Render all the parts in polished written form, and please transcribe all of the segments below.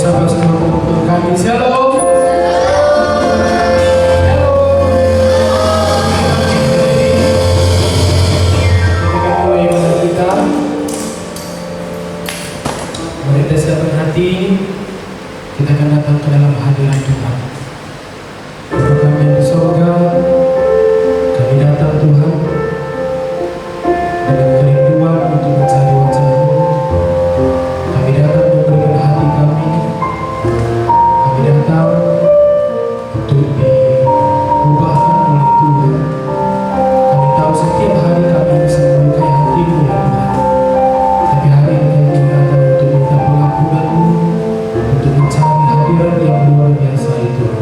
sapa semua teman-teman kami. Shalom. Kita mulai ibadah kita. Mari kita siapkan hati. Kita akan datang ke dalam hadirat Tuhan. Bapa kami yang di surga, kami datang Tuhan dengan kerinduan untuk mencari wajah-Mu. Kami datang memberikan hati kami. Kami datang untuk diubahkan oleh Tuhan. Kami tahu setiap hari kami bisa melukai hati-Mu ya Tuhan. Tapi hari ini kami datang untuk minta pengampunan-Mu, untuk mencari hadirat yang luar biasa itu.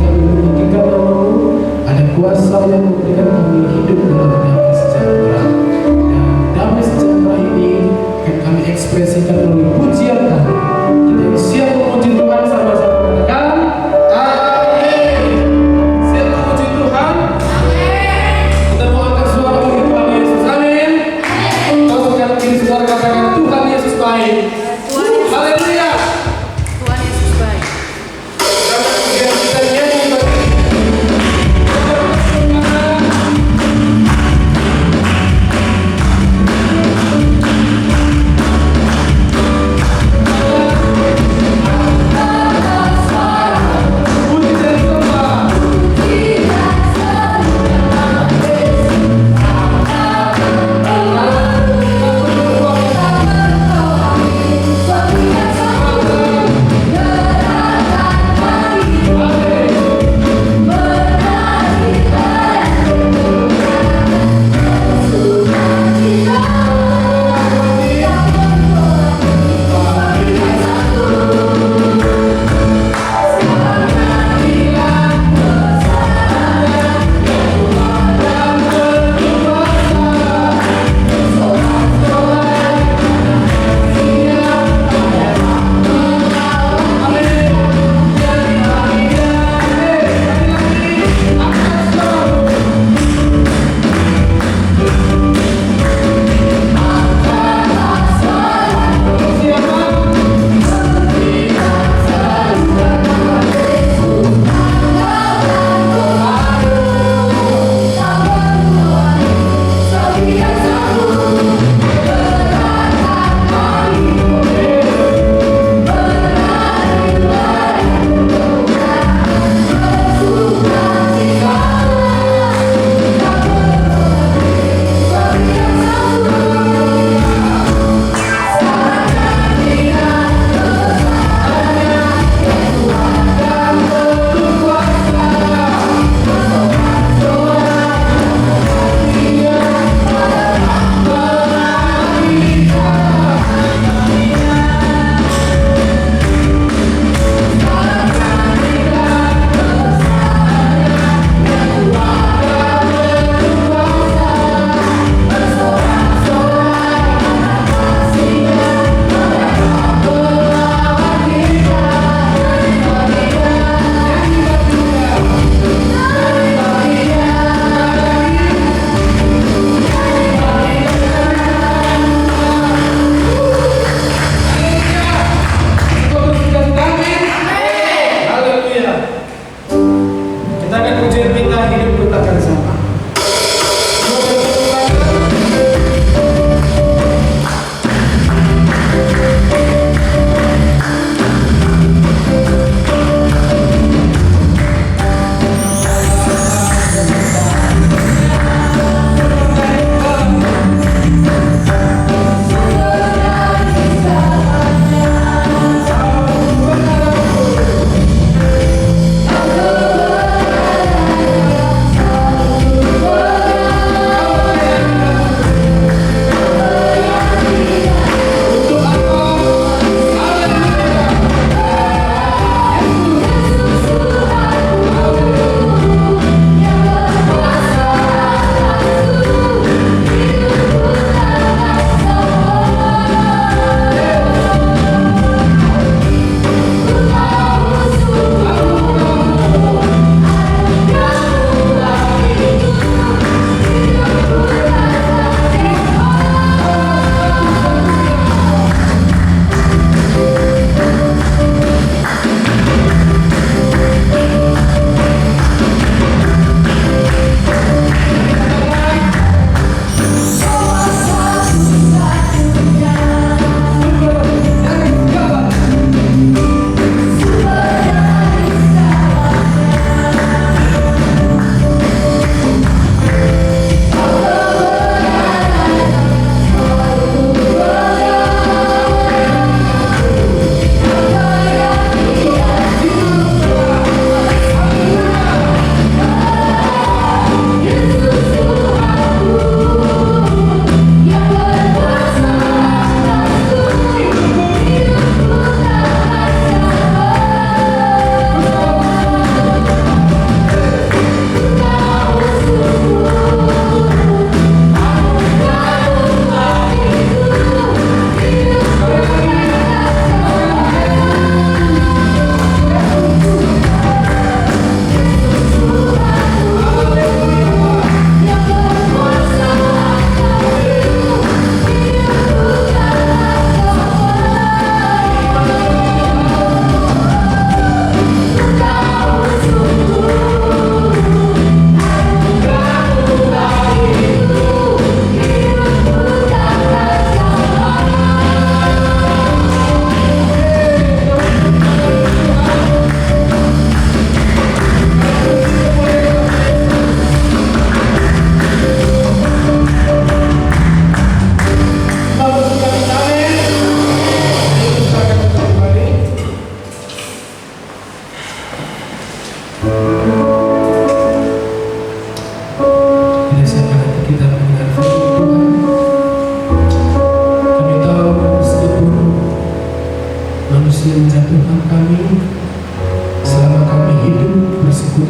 kami meninggikan nama-Mu, ada kuasa yang memberikan kami hidup dalam damai sejahtera. Dan damai sejahtera ini akan kami ekspresikan melalui pujian kami. Kita yang siap memuji Tuhan sama-sama katakan amin. Siap memuji Tuhan? Amin. Kita mau angkat suara bagi Tuhan Yesus. Amin. Kalau sekarang kiri saudara katakan Tuhan Yesus baik. Haleluya. Tuhan Yesus baik. Karena pujian kita nyanyi bagi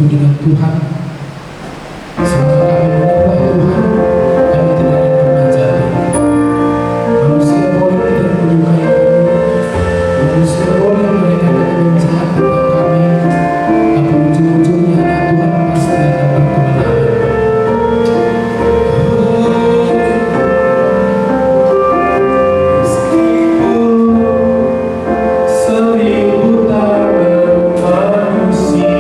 dengan Tuhan. Selama kami menyembah Tuhan, kami tidak akan pernah jatuh. Manusia boleh tidak menyukai kami, manusia boleh mereka yang jahat tentang kami, tapi ujung-ujungnya anak Tuhan pasti akan berkemenangan. Seribu tangan manusia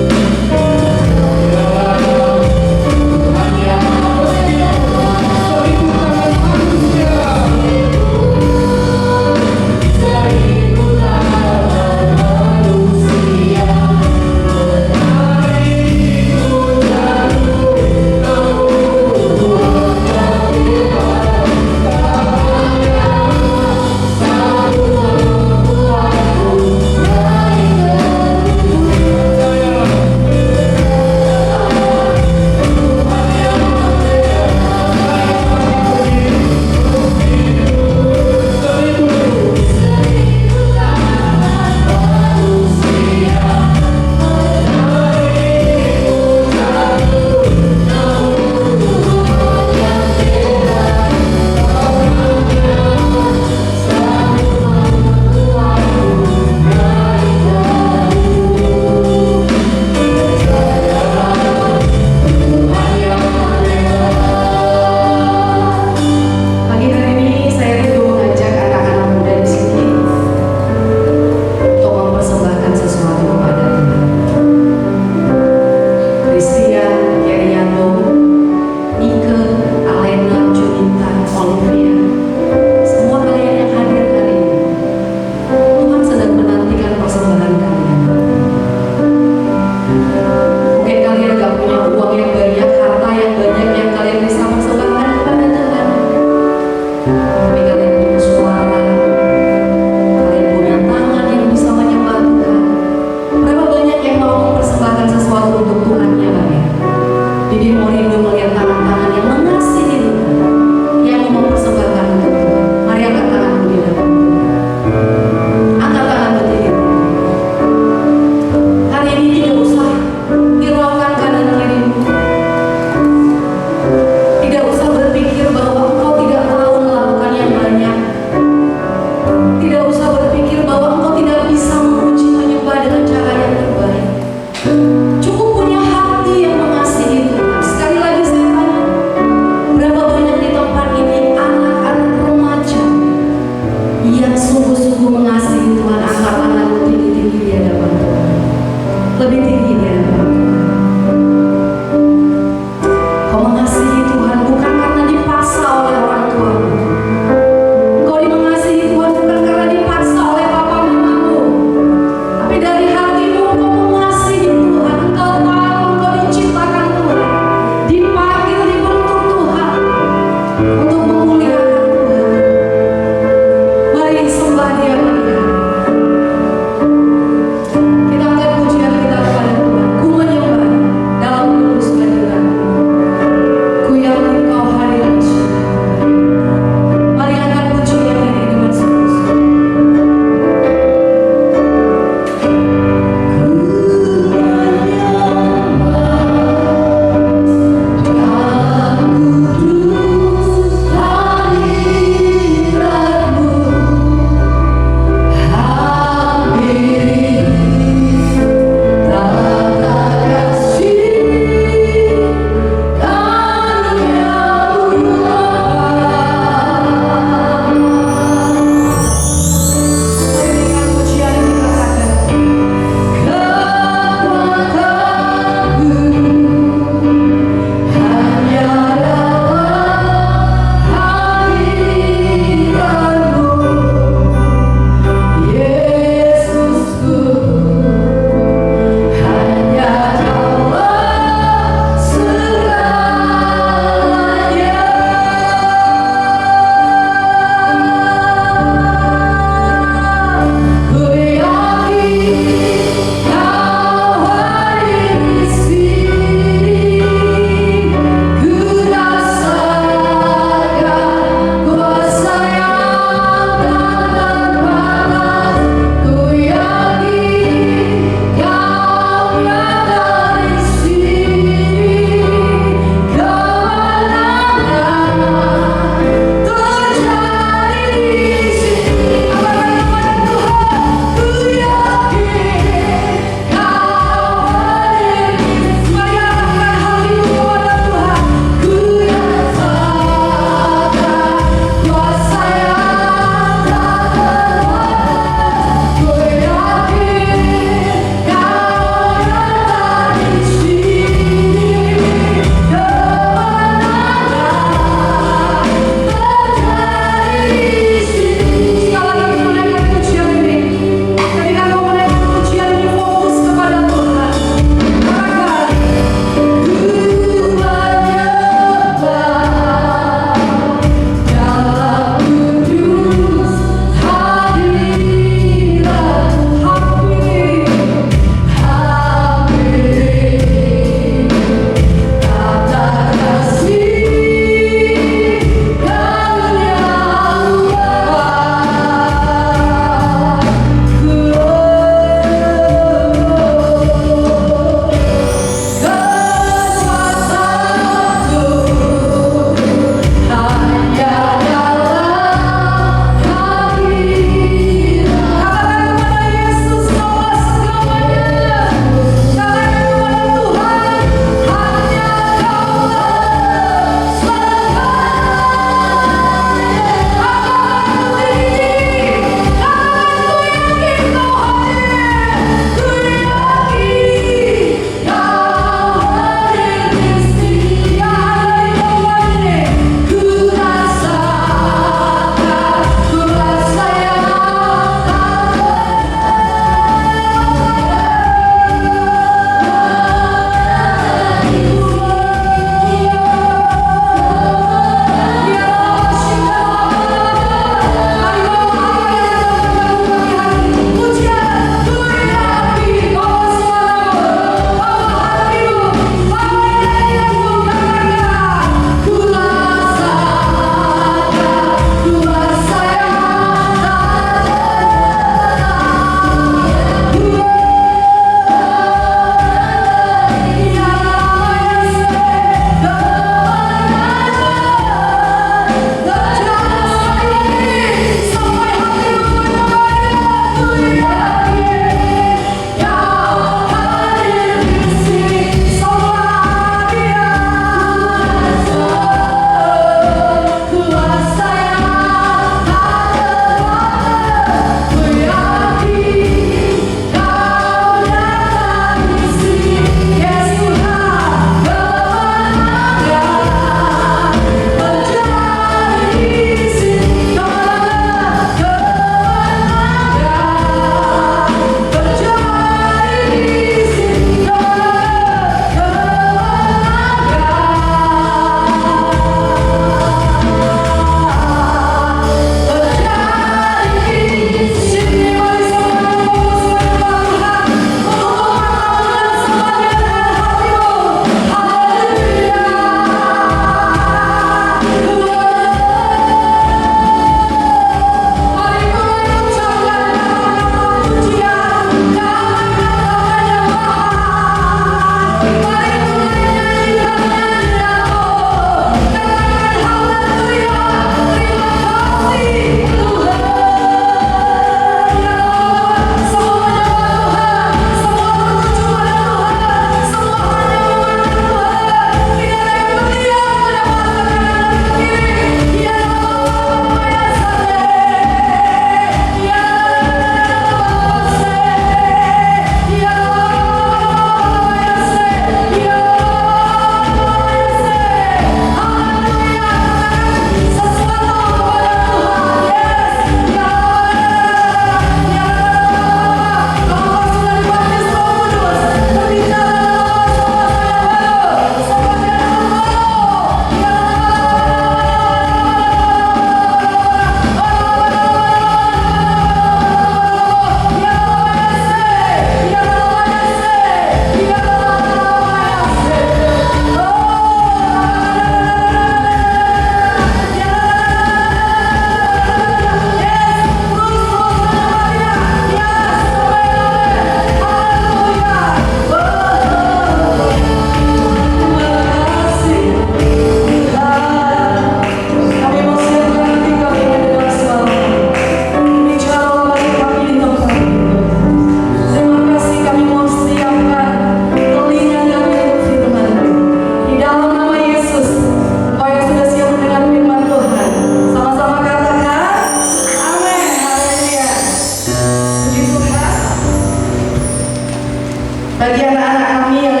Bagi anak-anak kami yang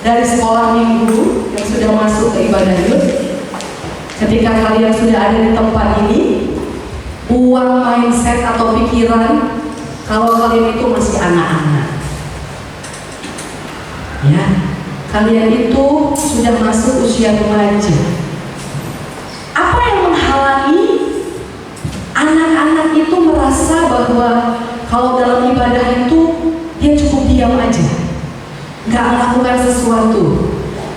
dari sekolah minggu yang sudah masuk ke ibadah youth, ketika kalian sudah ada di tempat ini, buang mindset atau pikiran kalau kalian itu masih anak-anak. Ya, kalian itu sudah masuk usia remaja. Apa yang menghalangi anak-anak itu merasa bahwa kalau dalam ibadah itu dia cukup diam aja, nggak melakukan sesuatu,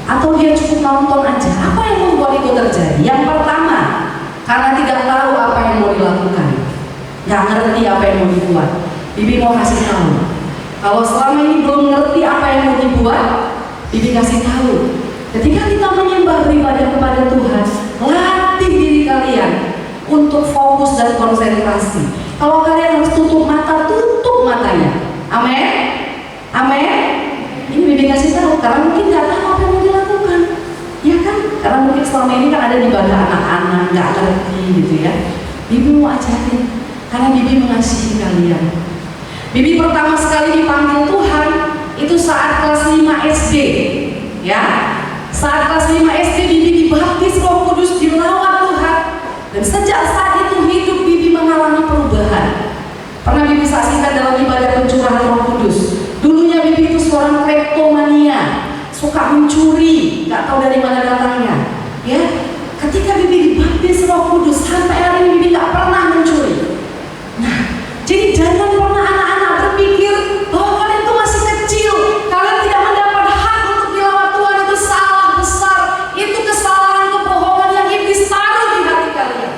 atau dia cukup nonton aja? Apa yang membuat itu terjadi? Yang pertama, karena tidak tahu apa yang mau dilakukan, nggak ngerti apa yang mau dibuat. Bibi mau kasih tahu, kalau selama ini belum ngerti apa yang mau dibuat, Bibi kasih tahu. Ketika kita menyembah beribadah kepada Tuhan, latih diri kalian untuk fokus dan konsentrasi. Kalau kalian harus tutup mata, tutup matanya. Amin, amin. Ini Bibi kasih tahu, karena mungkin nggak tahu apa yang mau dilakukan, ya kan? Karena mungkin selama ini kan ada di ibadah anak-anak, nggak ngerti gitu ya. Bibi mau ajarin, karena Bibi mengasihi kalian. Bibi pertama sekali dipanggil Tuhan itu saat kelas 5 SD, ya. Saat kelas 5 SD Bibi dibaptis Roh Kudus, dilawat Tuhan, dan sejak saat itu hidup Bibi mengalami perubahan. Pernah Bibi saksikan dalam ibadah pencurahan Roh Kudus. Dulunya Bibi itu seorang kleptomania, suka mencuri, nggak tahu dari mana datangnya. Ya, ketika Bibi dibaptis Roh Kudus, sampai hari ini Bibi nggak pernah mencuri. Nah, jadi jangan pernah anak-anak berpikir bahwa kalian itu masih kecil, kalian tidak mendapat hak untuk dilawat Tuhan. Itu salah besar. Itu kesalahan, kebohongan yang iblis taruh di hati kalian.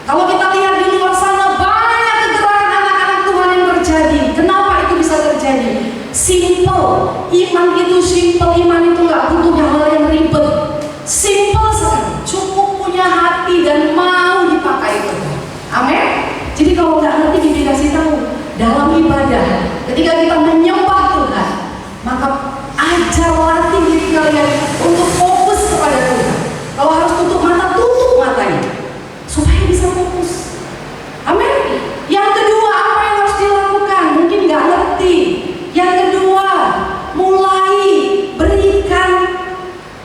Kalau kita lihat di luar sana, banyak kegerakan anak-anak Tuhan yang terjadi. Kenapa itu bisa terjadi? Simple. Iman itu simple. Iman itu nggak butuh hal yang ribet. Simple sekali. Cukup punya hati dan mau dipakai Tuhan. Amin. Jadi kalau nggak ngerti, Bibi kasih tahu, dalam ibadah, ketika kita menyembah Tuhan, maka ajar latih diri kalian untuk fokus kepada Tuhan. Kalau harus tutup mata, tutup matanya, supaya bisa fokus. Amin. Yang kedua, apa yang harus dilakukan? Mungkin nggak ngerti. Yang kedua, mulai berikan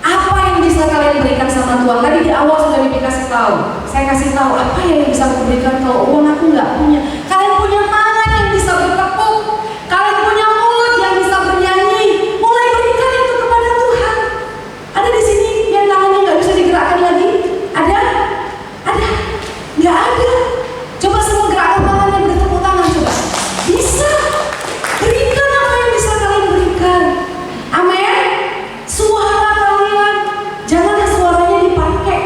apa yang bisa kalian berikan sama Tuhan. Tadi di awal sudah Bibi kasih tahu. Saya kasih tahu apa yang bisa aku berikan kalau uang aku nggak punya. Kalian punya tangan yang bisa bertepuk, kalian punya mulut yang bisa bernyanyi. Mulai berikan itu kepada Tuhan. Ada di sini yang tangannya nggak bisa digerakkan lagi? Ada? Ada? Nggak ada? Coba semua gerakkan tangannya, bertepuk tangan coba. Bisa. Berikan apa yang bisa kalian berikan. Amin. Suara kalian janganlah suaranya dipakai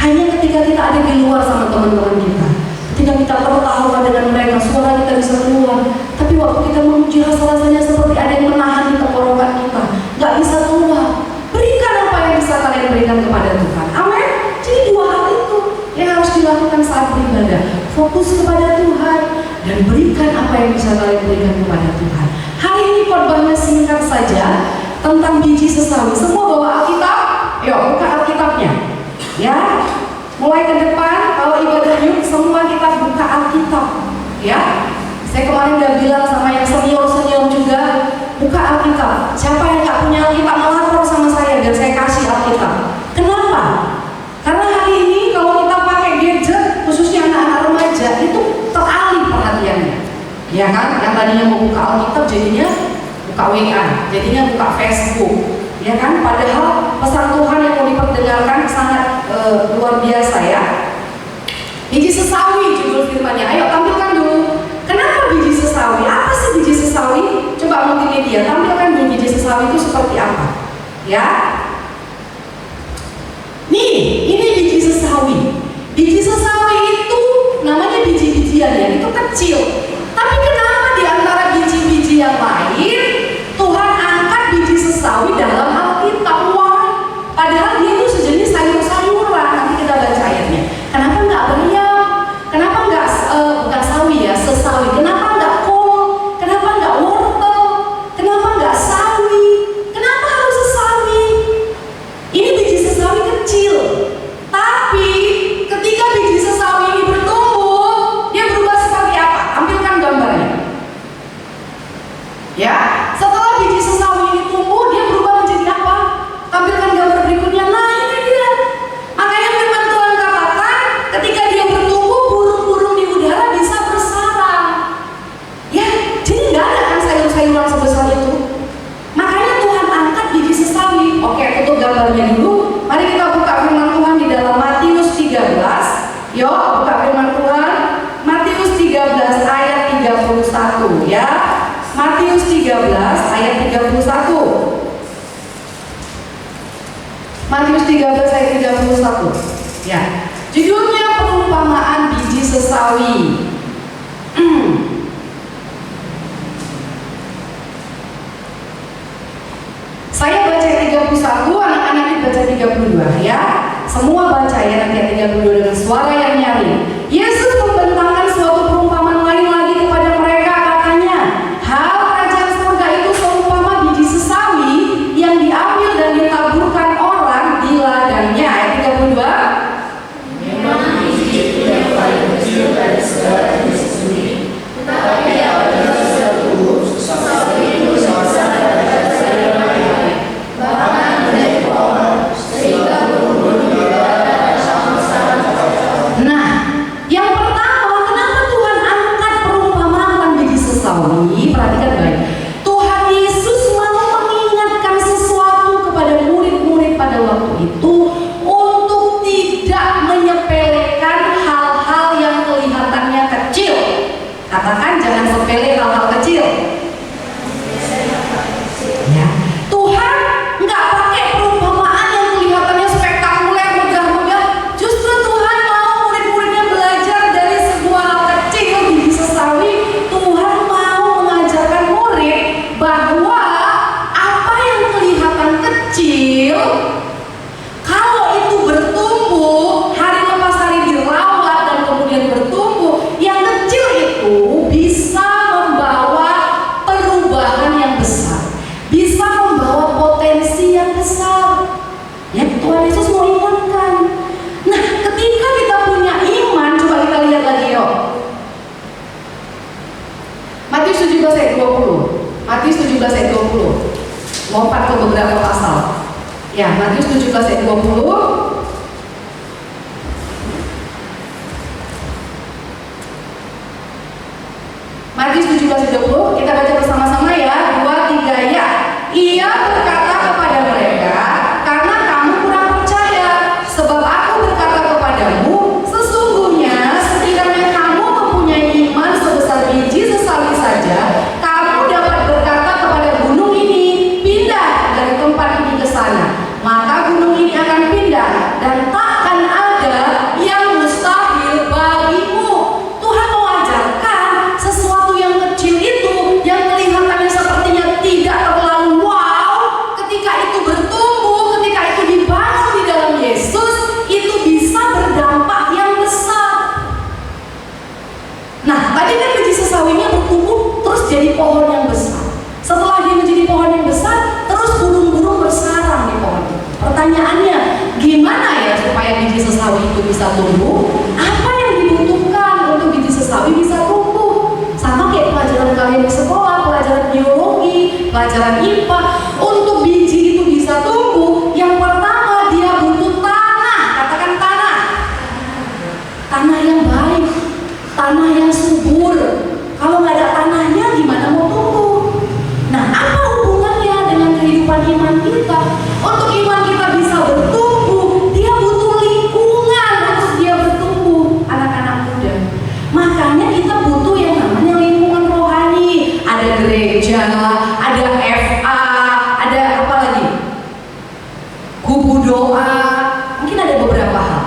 hanya ketika kita ada di luar sama teman-teman kita. Ketika kita tertawa dengan mereka, suara kita bisa keluar. Tapi waktu kita memuji, rasa-rasanya seperti ada yang menahan di tenggorokan kita, nggak bisa keluar. Berikan apa yang bisa kalian berikan kepada Tuhan. Amin. Jadi dua hal itu yang harus dilakukan saat beribadah. Fokus kepada Tuhan dan berikan apa yang bisa kalian berikan kepada Tuhan. Hari ini khotbahnya singkat saja tentang biji sesawi. Semua bawa Alkitab? Yuk buka Alkitabnya. Ya, mulai ke depan kalau ibadah yuk semua kita buka Alkitab. Ya, saya kemarin udah bilang sama yang senior juga, buka Alkitab. Siapa yang nggak punya Alkitab melapor sama saya dan saya kasih Alkitab. Kenapa? Karena hari ini kalau kita pakai gadget, khususnya anak-anak remaja, itu teralih perhatiannya. Ya kan? Yang tadinya mau buka Alkitab jadinya buka WA, jadinya buka Facebook. Ya kan? Padahal pesan Tuhan yang mau diperdengarkan sangat luar biasa ya. Biji sesawi judul firman-Nya. Ayo tampilkan dulu. Kenapa biji sesawi? Apa sih biji sesawi? Coba multimedia tampilkan dulu biji sesawi itu seperti apa. Ya. Nih, ini biji sesawi. Biji sesawi itu namanya biji-bijian ya, itu kecil. Tapi kenapa di antara biji-biji yang lain Tuhan angkat biji sesawi dalam Alkitab? Padahal dia itu sejenis sayur-sayuran. Nanti kita baca ayatnya. Kenapa nggak bayam? Kenapa nggak bukan Matius 13 ayat 31. Ya. Judulnya perumpamaan biji sesawi. Saya baca 31, anak-anak baca 32 ya. Semua baca ya nanti 32 dengan suara yang nyaring. Yesus membentangkan suatu perumpamaan lain lagi kepada mereka, katanya, hal kerajaan surga itu seumpama biji sesawi yang diambil dan ditaburkan orang di ladangnya. Ayat 32. Memang biji tidak paling kecil dari segala jenis benih, tetapi apabila sudah tumbuh, sesawi itu sebesar daripada sayur mayang, bahkan menjadi pohon, sehingga berumur di dalam sama-sama. Nah, yang pertama, kenapa Tuhan angkat perumpamaan tentang biji sesawi? Perhatikan baik. Tuhan Yesus mau mengingatkan sesuatu kepada murid-murid pada waktu itu untuk tidak menyepelekan hal-hal yang kelihatannya kecil. Katakan jangan sepele hal-hal kecil. Ya. Tuhan nggak pakai perumpamaan yang kelihatannya spektakuler, megah-megah. Justru Tuhan mau murid-muridnya belajar dari sebuah hal kecil, biji sesawi. Tuhan mau mengajarkan murid bahwa apa yang kelihatan kecil, kalau itu bertumbuh, hari lepas hari dirawat dan kemudian bertumbuh, yang kecil itu bisa membawa perubahan yang besar, bisa membawa potensi yang besar. Ya, Tuhan Yesus mau ingatkan. Nah, ketika kita punya iman, coba kita lihat lagi yuk. Matius 17 ayat 20. Matius 17 ayat 20. Lompat ke beberapa pasal. Ya, Matius 17 ayat 20. Matius 17 ayat 20, kita baca bersama-sama ya, 2, 3 ya. Ia berkata kepada mereka, karena kamu kurang percaya, sebab aku berkata kepadamu, sesungguhnya sekiranya kamu mempunyai iman sebesar biji sesawi saja, kamu dapat berkata kepada gunung ini, pindah dari tempat ini ke sana, maka gunung ini akan pindah dan takkan ada yang mustahil bagimu. Tuhan mau ajarkan sesuatu yang kecil itu, yang kelihatannya sepertinya tidak terlalu wow, ketika itu bertumbuh, ketika itu dibangun di dalam Yesus, itu bisa berdampak yang besar. Nah, tadi kan biji sesawinya bertumbuh terus jadi pohon yang besar. Setelah dia menjadi pohon yang besar, terus burung-burung bersarang di pohon itu. Pertanyaannya, gimana ya supaya biji sesawi itu bisa tumbuh? Apa yang dibutuhkan untuk biji sesawi bisa tumbuh? Sama kayak pelajaran kalian di sekolah, pelajaran biologi, pelajaran IPA. Untuk biji itu bisa tumbuh, yang pertama dia butuh tanah. Katakan tanah. Tanah yang baik, tanah yang subur. Kalau nggak ada tanahnya, gimana mau tumbuh? Nah, apa hubungannya dengan kehidupan iman kita? Untuk iman kita bisa bertumbuh, dia butuh lingkungan untuk dia bertumbuh, anak-anak muda. Makanya kita butuh yang namanya lingkungan rohani. Ada gereja, ada FA, ada apa lagi? Kubu doa, mungkin ada beberapa hal.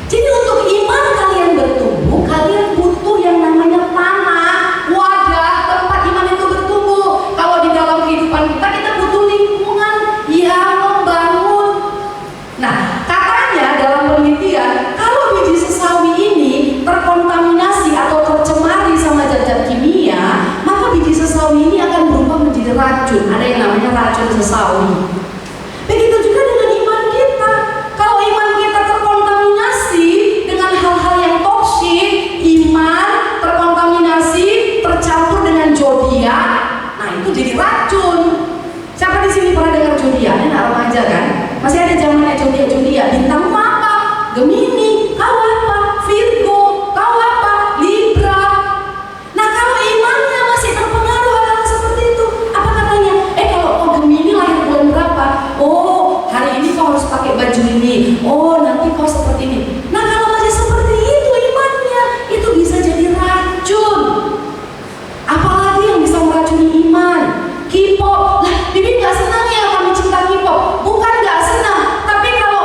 Jadi untuk iman kalian bertumbuh, kalian butuh yang namanya tanah, wadah, tempat iman itu bertumbuh. Kalau di dalam kehidupan kita butuh lingkungan yang membangun. Nah, katanya dalam penelitian, kalau biji sesawi ini terkontaminasi atau tercemari sama zat-zat kimia, maka biji sesawi ini akan berubah menjadi racun. Ada yang namanya racun sesawi. Begitu juga dengan iman kita. Kalau iman kita terkontaminasi dengan hal-hal yang toksik, iman terkontaminasi, tercampur dengan zodiak, nah itu jadi racun. Siapa di sini pernah dengar zodiak? Ini anak remaja kan? Masih ada zamannya zodiak. Bintangmu apa? Gemini. Kau apa? Virgo. Kau apa? Libra. Nah, kalau imannya masih terpengaruh hal-hal seperti itu, apa katanya? Kalau kau Gemini lahir bulan berapa? Oh, hari ini kau harus pakai baju ini. Oh, nanti kau seperti ini. Nah, kalau masih seperti itu imannya, itu bisa jadi racun. Apalagi yang bisa meracuni iman? K-pop. Lah, Bibi nggak senang ya kami cinta K-pop. Bukan nggak senang, tapi kalau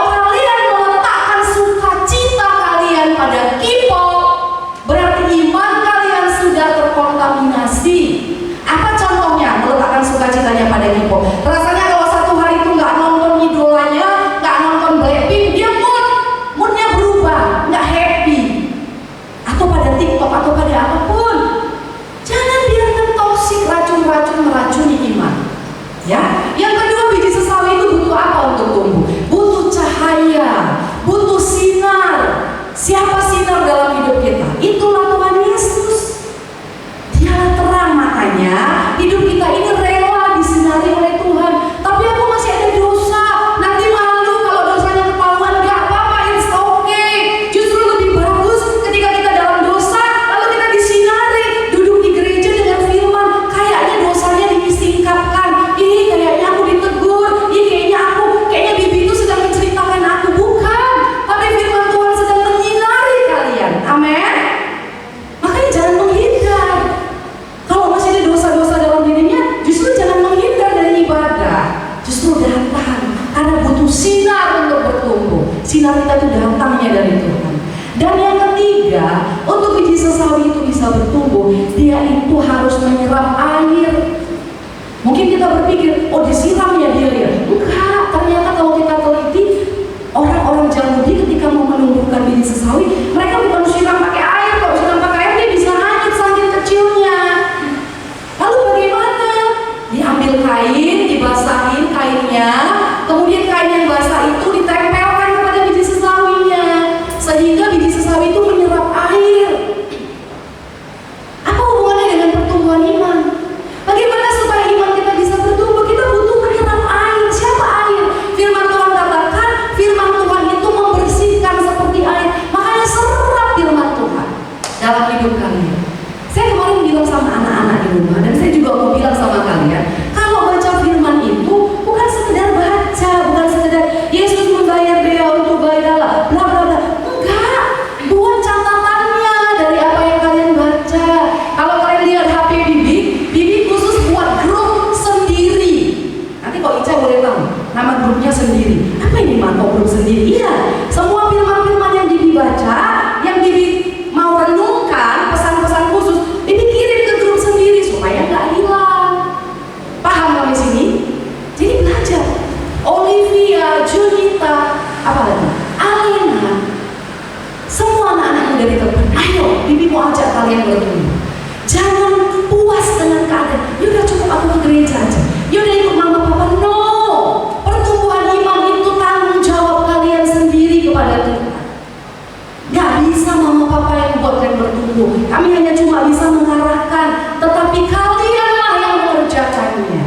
hidup kita ini rela disinari oleh Tuhan. Tapi aku masih ada dosa, nanti malu kalau dosanya ketahuan. Gak apa-apa, it's okay. Justru lebih bagus ketika kita dalam dosa, lalu kita disinari, duduk di gereja dengan firman. Kayaknya dosanya disingkapkan. Ih, kayaknya aku ditegur. Ih, kayaknya bibi itu sedang menceritakan aku. Bukan, tapi firman Tuhan sedang menyinari kalian. Amin. Makanya jangan menghindar. Kalau masih ada dosa-dosa dalam dirinya, justru jangan menghindar dari ibadah. Justru datang, karena butuh sinar untuk bertumbuh. Sinar kita itu datangnya dari Tuhan. Dan yang ketiga, untuk biji sesawi itu bisa bertumbuh, dia itu harus menyerap air. Mungkin kita berpikir, oh disiramnya dia lihat. Enggak, ternyata kalau kita teliti, orang-orang Yahudi ketika mau menumbuhkan biji sesawi, mereka bukan siram pakai air. Kalau siram pakai air, dia bisa hanyut saking kecilnya. Lalu bagaimana? Diambil kain, dibasahin kainnya, kemudian kain yang basah itu ditempelkan kepada biji sesawinya, sehingga biji sesawi itu menyerap air. Apa hubungannya dengan pertumbuhan iman? Bagaimana supaya iman kita bisa bertumbuh? Kita butuh menyerap air. Siapa air? Firman Tuhan katakan, firman Tuhan itu membersihkan seperti air. Makanya serap firman Tuhan dalam hidup kalian. Saya kemarin bilang sama anak-anak di rumah, dan saya juga mau bilang sama kalian, kalau baca firman itu bukan sekedar baca, bukan sekedar Yesus membayar bea untuk bayarlah, bla bla bla. Enggak, buat catatannya dari apa yang kalian baca. Kalau kalian lihat HP Bibi khusus buat grup sendiri. Nanti kok Ica boleh tahu nama grupnya sendiri. Apa ini kok grup sendiri? Iya, semua firman-firman yang Bibi baca, yang Bibi mau renungkan, pesan-pesan khusus, Bibi kirim ke grup sendiri supaya nggak hilang. Paham sampai sini? Jadi belajar. Olivia, Junita, apa lagi? Alena, semua anak-anak muda di tempat. Ayo, Bibi mau ajak kalian bertumbuh. Jangan puas dengan keadaan. Yaudah cukup aku ke gereja aja. Yaudah ikut mama papa. No, pertumbuhan iman itu tanggung jawab kalian sendiri kepada Tuhan. Gak bisa mama papa yang buat kalian bertumbuh. Kami hanya cuma bisa mengarahkan, tetapi kalianlah yang mengerjakannya.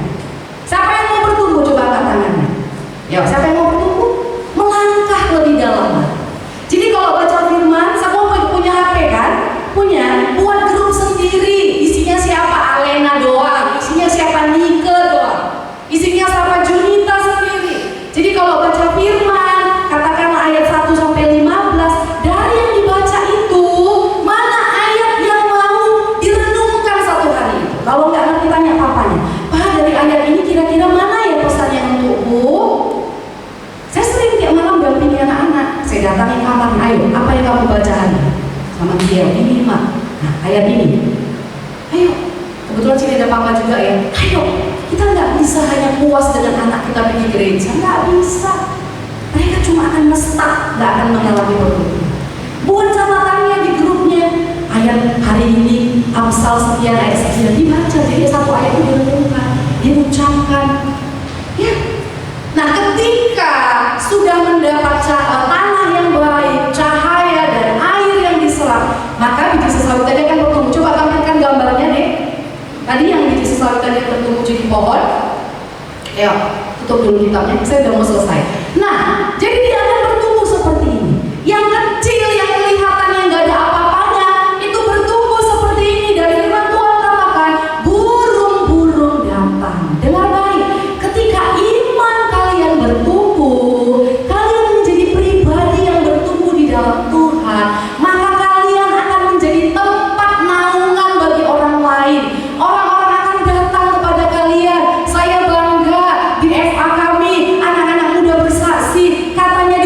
Siapa yang mau bertumbuh? Coba angkat tangannya. Ya, siapa yang mau bertumbuh? Melangkah lebih dalam. Jadi kalau baca firman, semua punya HP kan? Punya. Buat grup sendiri. Isinya siapa? Alena doang. Isinya siapa? Nike doang. Isinya siapa? Junita sendiri. Jadi kalau baca firman, katakanlah ayat 1 sampai 15, dari yang dibaca itu, mana ayat yang mau direnungkan satu hari itu? Kalau nggak ngerti tanya papanya, Pak, dari ayat ini kira-kira mana ya pesannya untukku? Saya sering tiap malam dampingi anak-anak. Saya datangi kamar, ayo, apa yang kamu baca hari ini? Sama dia, ini Mak. Nah, ayat ini. Ayo, kebetulan sini ada papa juga ya. Ayo, kita nggak bisa hanya puas dengan anak kita pergi gereja, nggak bisa. Mereka cuma akan mestak, nggak akan mengalami pertumbuhan. Buat catatannya di grupnya. Ayat hari ini Amsal sekian, ayat sekian dibaca. Jadi satu ayat itu direnungkan, diucapkan. Ya. Nah, ketika sudah mendapat tanah yang baik, cahaya dan air yang diserap, maka biji sesawi tadi akan bertumbuh. Coba tampilkan gambarnya deh. Tadi yang biji sesawi tadi bertumbuh jadi pohon. Ayo, tutup dulu kitabnya. Saya udah mau selesai. Nah, jadi dia akan bertumbuh seperti ini. Yang kecil, yang kelihatannya nggak ada apa-apanya, itu bertumbuh seperti ini. Dan firman Tuhan katakan, burung-burung datang. Dengar baik. Ketika iman kalian bertumbuh, kalian menjadi pribadi yang bertumbuh di dalam Tuhan, maka kalian akan menjadi tempat naungan bagi orang lain. Orang-orang akan datang kepada kalian. Saya bangga di FA kami, anak-anak muda bersaksi. Katanya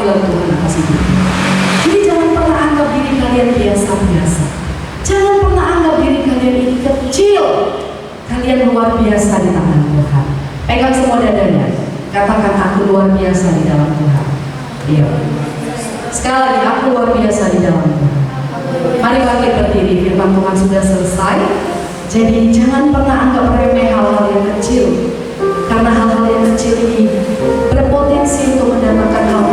panggilan Tuhan atas hidupnya. Jadi jangan pernah anggap diri kalian biasa-biasa. Jangan pernah anggap diri kalian ini kecil. Kalian luar biasa di tangan Tuhan. Pegang semua dadanya. Katakan, aku luar biasa di dalam Tuhan. Iya. Sekali lagi, aku luar biasa di dalam Tuhan. Mari bangkit berdiri, firman Tuhan sudah selesai. Jadi jangan pernah anggap remeh hal-hal yang kecil. Karena hal-hal yang kecil ini berpotensi untuk mendatangkan hal